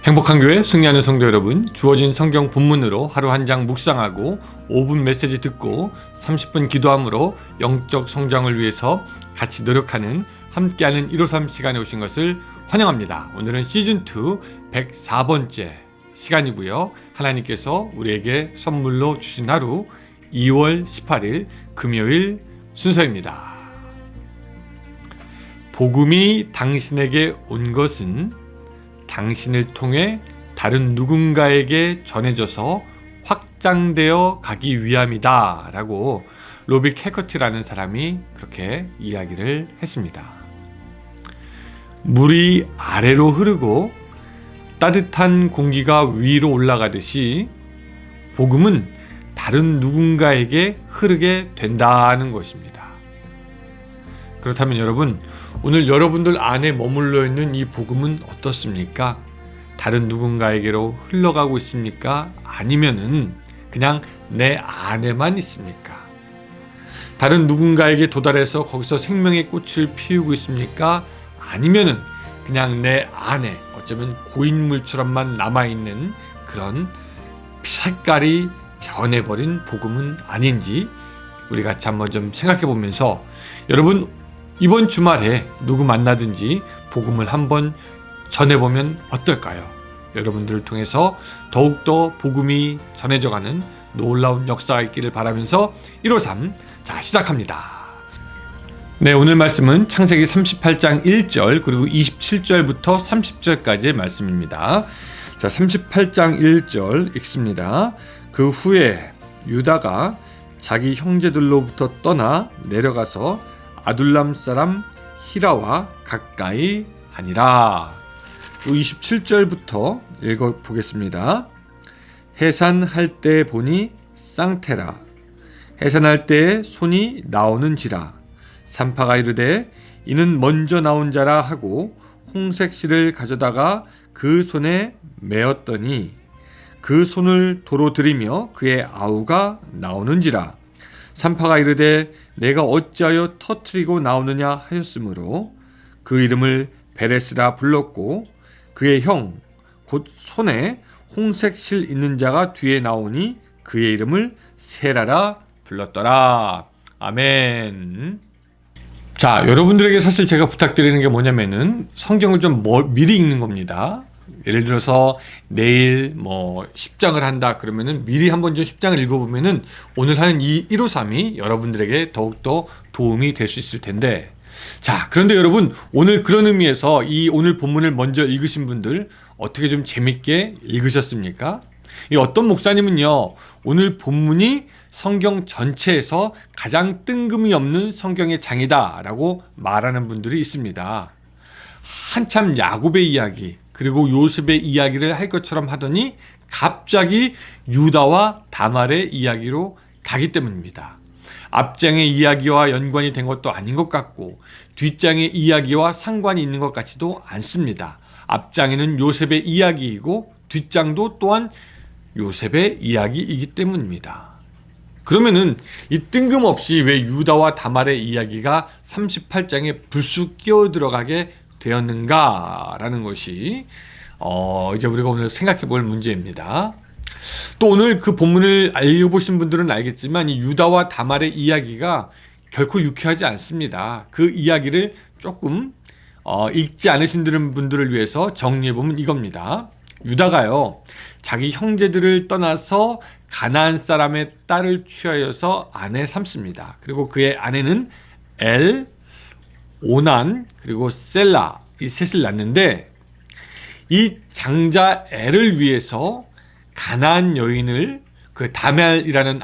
행복한 교회 승리하는 성도 여러분, 주어진 성경 본문으로 하루 한 장 묵상하고 5분 메시지 듣고 30분 기도함으로 영적 성장을 위해서 같이 노력하는 함께하는 153 시간에 오신 것을 환영합니다. 오늘은 시즌2 104번째 시간이고요. 하나님께서 우리에게 선물로 주신 하루 2월 18일 금요일 순서입니다. 복음이 당신에게 온 것은 당신을 통해 다른 누군가에게 전해져서 확장되어 가기 위함이다 라고 로비 캐커티라는 사람이 그렇게 이야기를 했습니다. 물이 아래로 흐르고 따뜻한 공기가 위로 올라가듯이 복음은 다른 누군가에게 흐르게 된다는 것입니다. 그렇다면 여러분, 오늘 여러분들 안에 머물러 있는 이 복음은 어떻습니까? 다른 누군가에게로 흘러가고 있습니까? 아니면은 그냥 내 안에만 있습니까? 다른 누군가에게 도달해서 거기서 생명의 꽃을 피우고 있습니까? 아니면은 그냥 내 안에 어쩌면 고인물처럼만 남아있는 그런 색깔이 변해버린 복음은 아닌지 우리 같이 한번 좀 생각해 보면서, 여러분 이번 주말에 누구 만나든지 복음을 한번 전해보면 어떨까요? 여러분들을 통해서 더욱더 복음이 전해져가는 놀라운 역사가 있기를 바라면서 153 자 시작합니다. 네, 오늘 말씀은 창세기 38장 1절 그리고 27절부터 30절까지의 말씀입니다. 자, 38장 1절 읽습니다. 그 후에 유다가 자기 형제들로부터 떠나 내려가서 아둘람 사람 히라와 가까이 하니라. 27절부터 읽어보겠습니다. 해산할 때 보니 쌍테라. 해산할 때에 손이 나오는지라. 산파가 이르되 이는 먼저 나온 자라 하고 홍색 실을 가져다가 그 손에 메었더니 그 손을 도로 들이며 그의 아우가 나오는지라. 산파가 이르되 내가 어찌하여 터뜨리고 나오느냐 하였으므로 그 이름을 베레스라 불렀고, 그의 형 곧 손에 홍색 실 있는 자가 뒤에 나오니 그의 이름을 세라라 불렀더라. 아멘. 자, 여러분들에게 사실 제가 부탁드리는 게 뭐냐면은 성경을 좀 미리 읽는 겁니다. 예를 들어서 내일 10장을 한다 그러면은 미리 한번 좀 10장을 읽어보면은 오늘 하는 이 153이 여러분들에게 더욱더 도움이 될 수 있을 텐데, 자, 그런데 여러분, 오늘 그런 의미에서 이 오늘 본문을 먼저 읽으신 분들 어떻게 좀 재밌게 읽으셨습니까? 이 어떤 목사님은요, 오늘 본문이 성경 전체에서 가장 뜬금이 없는 성경의 장이다 라고 말하는 분들이 있습니다. 한참 야곱의 이야기 그리고 요셉의 이야기를 할 것처럼 하더니 갑자기 유다와 다말의 이야기로 가기 때문입니다. 앞장의 이야기와 연관이 된 것도 아닌 것 같고 뒷장의 이야기와 상관이 있는 것 같지도 않습니다. 앞장에는 요셉의 이야기이고 뒷장도 또한 요셉의 이야기이기 때문입니다. 그러면은 이 뜬금없이 왜 유다와 다말의 이야기가 38장에 불쑥 끼어 들어가게 되었는가라는 것이 이제 우리가 오늘 생각해 볼 문제입니다. 또 오늘 그 본문을 읽어보신 분들은 알겠지만 이 유다와 다말의 이야기가 결코 유쾌하지 않습니다. 그 이야기를 조금 읽지 않으신 분들을 위해서 정리해보면 이겁니다. 유다가요, 자기 형제들을 떠나서 가나안 사람의 딸을 취하여서 아내 삼습니다. 그리고 그의 아내는 엘, 오난 그리고 셀라, 이 셋을 낳는데, 이 장자 엘을 위해서 가나안 여인을, 그 다멜이라는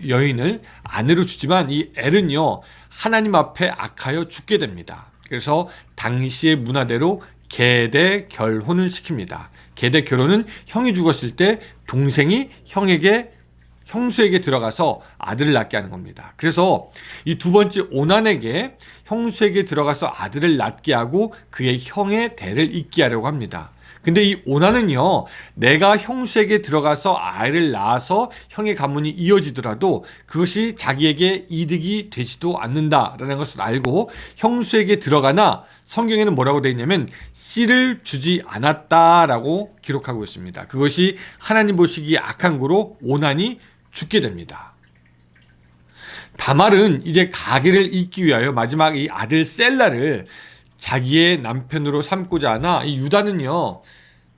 여인을 아내로 주지만 이 엘은요 하나님 앞에 악하여 죽게 됩니다. 그래서 당시의 문화대로 계대 결혼을 시킵니다. 계대 결혼은 형이 죽었을 때 동생이 형수에게 들어가서 아들을 낳게 하는 겁니다. 그래서 이 두 번째 오난에게 형수에게 들어가서 아들을 낳게 하고 그의 형의 대를 잇게 하려고 합니다. 근데 이 오난은요, 내가 형수에게 들어가서 아이를 낳아서 형의 가문이 이어지더라도 그것이 자기에게 이득이 되지도 않는다라는 것을 알고 형수에게 들어가나 성경에는 뭐라고 되어 있냐면 씨를 주지 않았다라고 기록하고 있습니다. 그것이 하나님 보시기에 악한 거로 오난이 죽게 됩니다. 다말은 이제 가계를 잇기 위하여 마지막 이 아들 셀라를 자기의 남편으로 삼고자 하나 이 유다는요,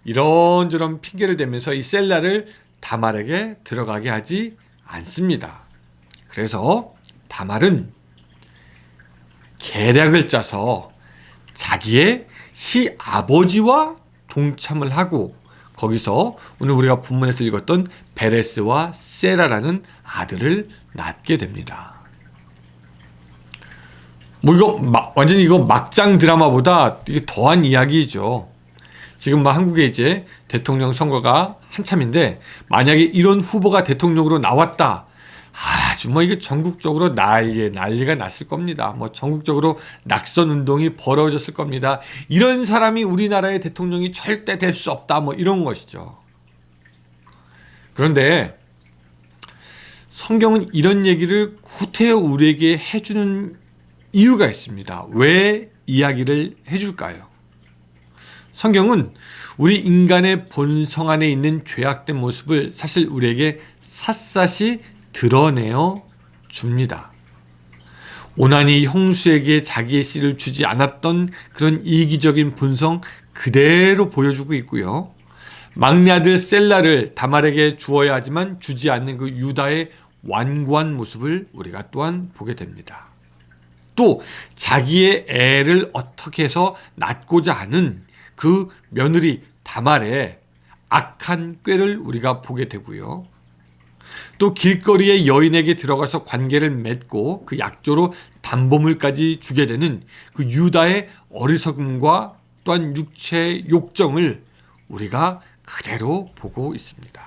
이런저런 핑계를 대면서 이 셀라를 다말에게 들어가게 하지 않습니다. 그래서 다말은 계략을 짜서 자기의 시아버지와 동참을 하고 거기서 오늘 우리가 본문에서 읽었던 베레스와 세라라는 아들을 낳게 됩니다. 뭐 이거 완전히 이거 막장 드라마보다 이게 더한 이야기죠. 지금 한국에 이제 대통령 선거가 한참인데 만약에 이런 후보가 대통령으로 나왔다. 아주 뭐 이게 전국적으로 난리가 났을 겁니다. 뭐 전국적으로 낙선 운동이 벌어졌을 겁니다. 이런 사람이 우리나라의 대통령이 절대 될 수 없다. 뭐 이런 것이죠. 그런데 성경은 이런 얘기를 구태여 우리에게 해주는 이유가 있습니다. 왜 이야기를 해줄까요? 성경은 우리 인간의 본성 안에 있는 죄악된 모습을 사실 우리에게 샅샅이 드러내어 줍니다. 오난이 형수에게 자기의 씨를 주지 않았던 그런 이기적인 본성 그대로 보여주고 있고요. 막내 아들 셀라를 다말에게 주어야 하지만 주지 않는 그 유다의 완고한 모습을 우리가 또한 보게 됩니다. 또 자기의 애를 어떻게 해서 낳고자 하는 그 며느리 다말의 악한 꾀를 우리가 보게 되고요. 또 길거리의 여인에게 들어가서 관계를 맺고 그 약조로 담보물까지 주게 되는 그 유다의 어리석음과 또한 육체의 욕정을 우리가 그대로 보고 있습니다.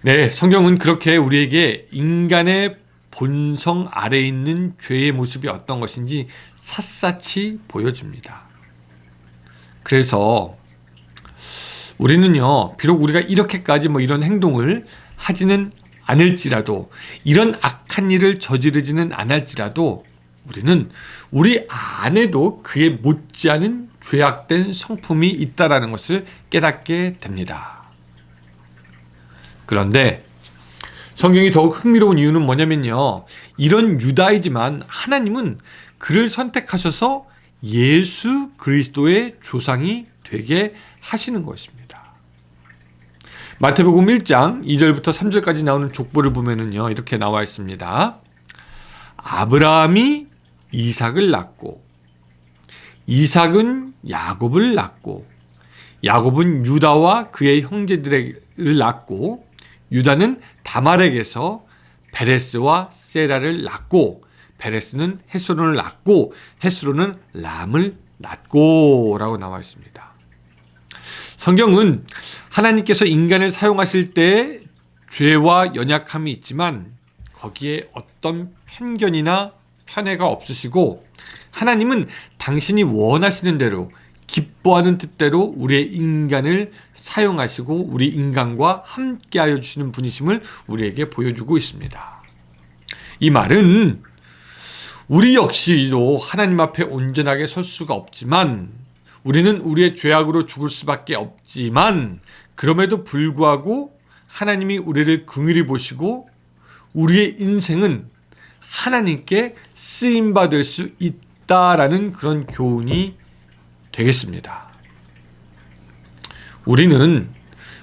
네, 성경은 그렇게 우리에게 인간의 본성 아래에 있는 죄의 모습이 어떤 것인지 샅샅이 보여줍니다. 그래서 우리는요, 비록 우리가 이렇게까지 뭐 이런 행동을 하지는 않을지라도, 이런 악한 일을 저지르지는 않을지라도, 우리는 우리 안에도 그에 못지않은 죄악된 성품이 있다라는 것을 깨닫게 됩니다. 그런데 성경이 더욱 흥미로운 이유는 뭐냐면요, 이런 유다이지만 하나님은 그를 선택하셔서 예수 그리스도의 조상이 되게 하시는 것입니다. 마태복음 1장 2절부터 3절까지 나오는 족보를 보면은요, 이렇게 나와 있습니다. 아브라함이 이삭을 낳고, 이삭은 야곱을 낳고, 야곱은 유다와 그의 형제들을 낳고, 유다는 다말에게서 베레스와 세라를 낳고, 베레스는 헤스론을 낳고, 헤스론은 람을 낳고 라고 나와 있습니다. 성경은 하나님께서 인간을 사용하실 때 죄와 연약함이 있지만 거기에 어떤 편견이나 편애가 없으시고, 하나님은 당신이 원하시는 대로 기뻐하는 뜻대로 우리의 인간을 사용하시고 우리 인간과 함께하여 주시는 분이심을 우리에게 보여주고 있습니다. 이 말은 우리 역시도 하나님 앞에 온전하게 설 수가 없지만, 우리는 우리의 죄악으로 죽을 수밖에 없지만, 그럼에도 불구하고 하나님이 우리를 긍휼히 보시고 우리의 인생은 하나님께 쓰임받을 수 있다라는 그런 교훈이 되겠습니다. 우리는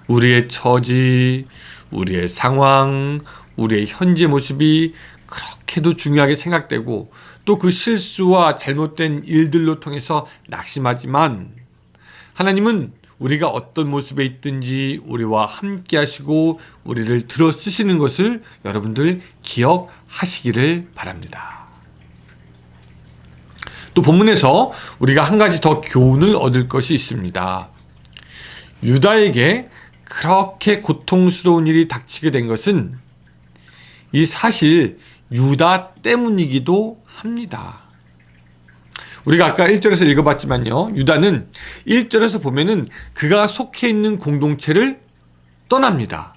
우리의 처지, 우리의 상황, 우리의 현재 모습이 그렇게도 중요하게 생각되고 또 그 실수와 잘못된 일들로 통해서 낙심하지만, 하나님은 우리가 어떤 모습에 있든지 우리와 함께 하시고 우리를 들어 쓰시는 것을 여러분들 기억하시기를 바랍니다. 또 본문에서 우리가 한 가지 더 교훈을 얻을 것이 있습니다. 유다에게 그렇게 고통스러운 일이 닥치게 된 것은 이 사실 유다 때문이기도 합니다. 우리가 아까 1절에서 읽어봤지만요. 유다는 1절에서 보면은 그가 속해 있는 공동체를 떠납니다.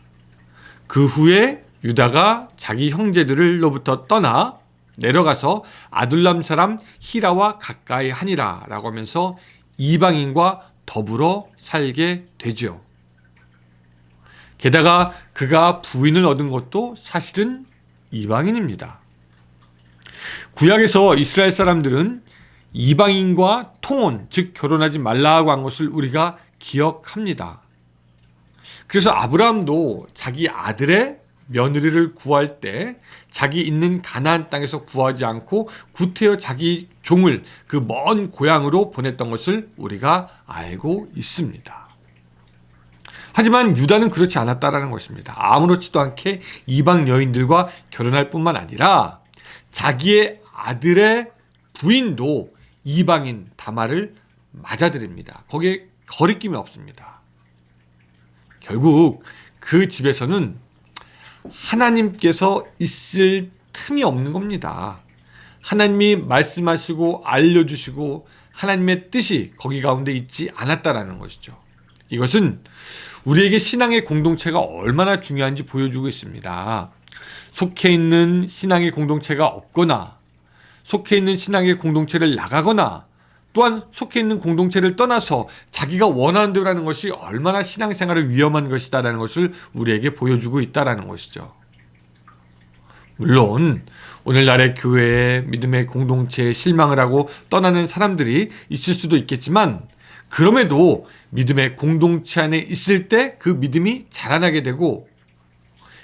그 후에 유다가 자기 형제들로부터 떠나 내려가서 아둘람 사람 히라와 가까이 하니라 라고 하면서 이방인과 더불어 살게 되죠. 게다가 그가 부인을 얻은 것도 사실은 이방인입니다. 구약에서 이스라엘 사람들은 이방인과 통혼, 즉 결혼하지 말라고 한 것을 우리가 기억합니다. 그래서 아브라함도 자기 아들의 며느리를 구할 때 자기 있는 가나안 땅에서 구하지 않고 구태여 자기 종을 그 먼 고향으로 보냈던 것을 우리가 알고 있습니다. 하지만 유다는 그렇지 않았다라는 것입니다. 아무렇지도 않게 이방 여인들과 결혼할 뿐만 아니라 자기의 아들의 부인도 이방인 다말을 맞아들입니다. 거기에 거리낌이 없습니다. 결국 그 집에서는 하나님께서 있을 틈이 없는 겁니다. 하나님이 말씀하시고 알려주시고 하나님의 뜻이 거기 가운데 있지 않았다라는 것이죠. 이것은 우리에게 신앙의 공동체가 얼마나 중요한지 보여주고 있습니다. 속해 있는 신앙의 공동체가 없거나 속해 있는 신앙의 공동체를 나가거나 또한 속해 있는 공동체를 떠나서 자기가 원하는 대로 하는 것이 얼마나 신앙생활에 위험한 것이다라는 것을 우리에게 보여주고 있다라는 것이죠. 물론 오늘날의 교회에 믿음의 공동체에 실망을 하고 떠나는 사람들이 있을 수도 있겠지만 그럼에도 믿음의 공동체 안에 있을 때 그 믿음이 자라나게 되고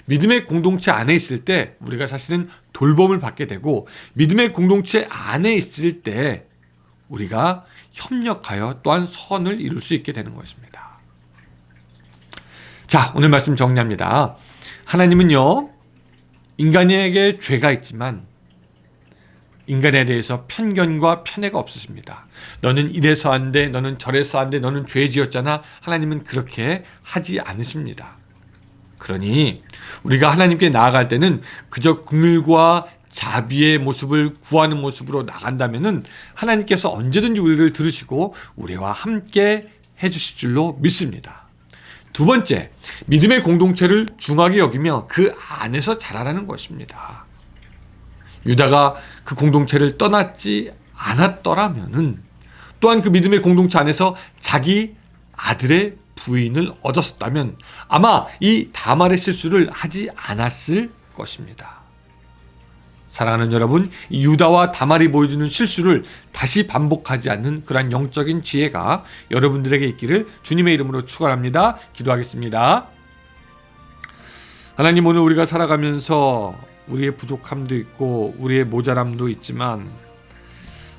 믿음의 공동체 안에 있을 때 우리가 사실은 돌봄을 받게 되고 믿음의 공동체 안에 있을 때 우리가 협력하여 또한 선을 이룰 수 있게 되는 것입니다. 자, 오늘 말씀 정리합니다. 하나님은요, 인간에게 죄가 있지만 인간에 대해서 편견과 편애가 없으십니다. 너는 이래서 안 돼, 너는 저래서 안 돼, 너는 죄 지었잖아. 하나님은 그렇게 하지 않으십니다. 그러니 우리가 하나님께 나아갈 때는 그저 긍휼과 자비의 모습을 구하는 모습으로 나간다면은 하나님께서 언제든지 우리를 들으시고 우리와 함께 해주실 줄로 믿습니다. 두 번째, 믿음의 공동체를 중하게 여기며 그 안에서 자라라는 것입니다. 유다가 그 공동체를 떠났지 않았더라면은 또한 그 믿음의 공동체 안에서 자기 아들의 부인을 얻었다면 아마 이 다말의 실수를 하지 않았을 것입니다. 사랑하는 여러분, 이 유다와 다말이 보여주는 실수를 다시 반복하지 않는 그러한 영적인 지혜가 여러분들에게 있기를 주님의 이름으로 축원합니다. 기도하겠습니다. 하나님, 오늘 우리가 살아가면서 우리의 부족함도 있고 우리의 모자람도 있지만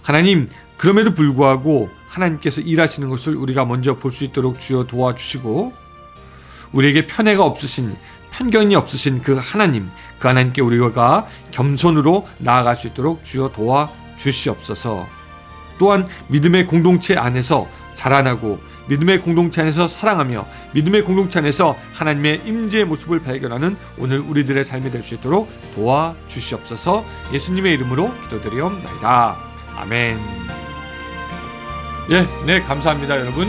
하나님, 그럼에도 불구하고 하나님께서 일하시는 것을 우리가 먼저 볼 수 있도록 주여 도와주시고 우리에게 편애가 없으신, 편견이 없으신 그 하나님, 그 하나님께 우리가 겸손으로 나아갈 수 있도록 주여 도와주시옵소서. 또한 믿음의 공동체 안에서 자라나고 믿음의 공동체 안에서 사랑하며 믿음의 공동체 안에서 하나님의 임재의 모습을 발견하는 오늘 우리들의 삶이 될 수 있도록 도와주시옵소서. 예수님의 이름으로 기도드리옵나이다. 아멘. 네, 감사합니다, 여러분.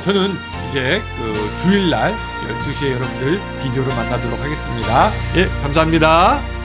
저는 이제 그 주일날 12시에 여러분들 비디오로 만나도록 하겠습니다. 감사합니다.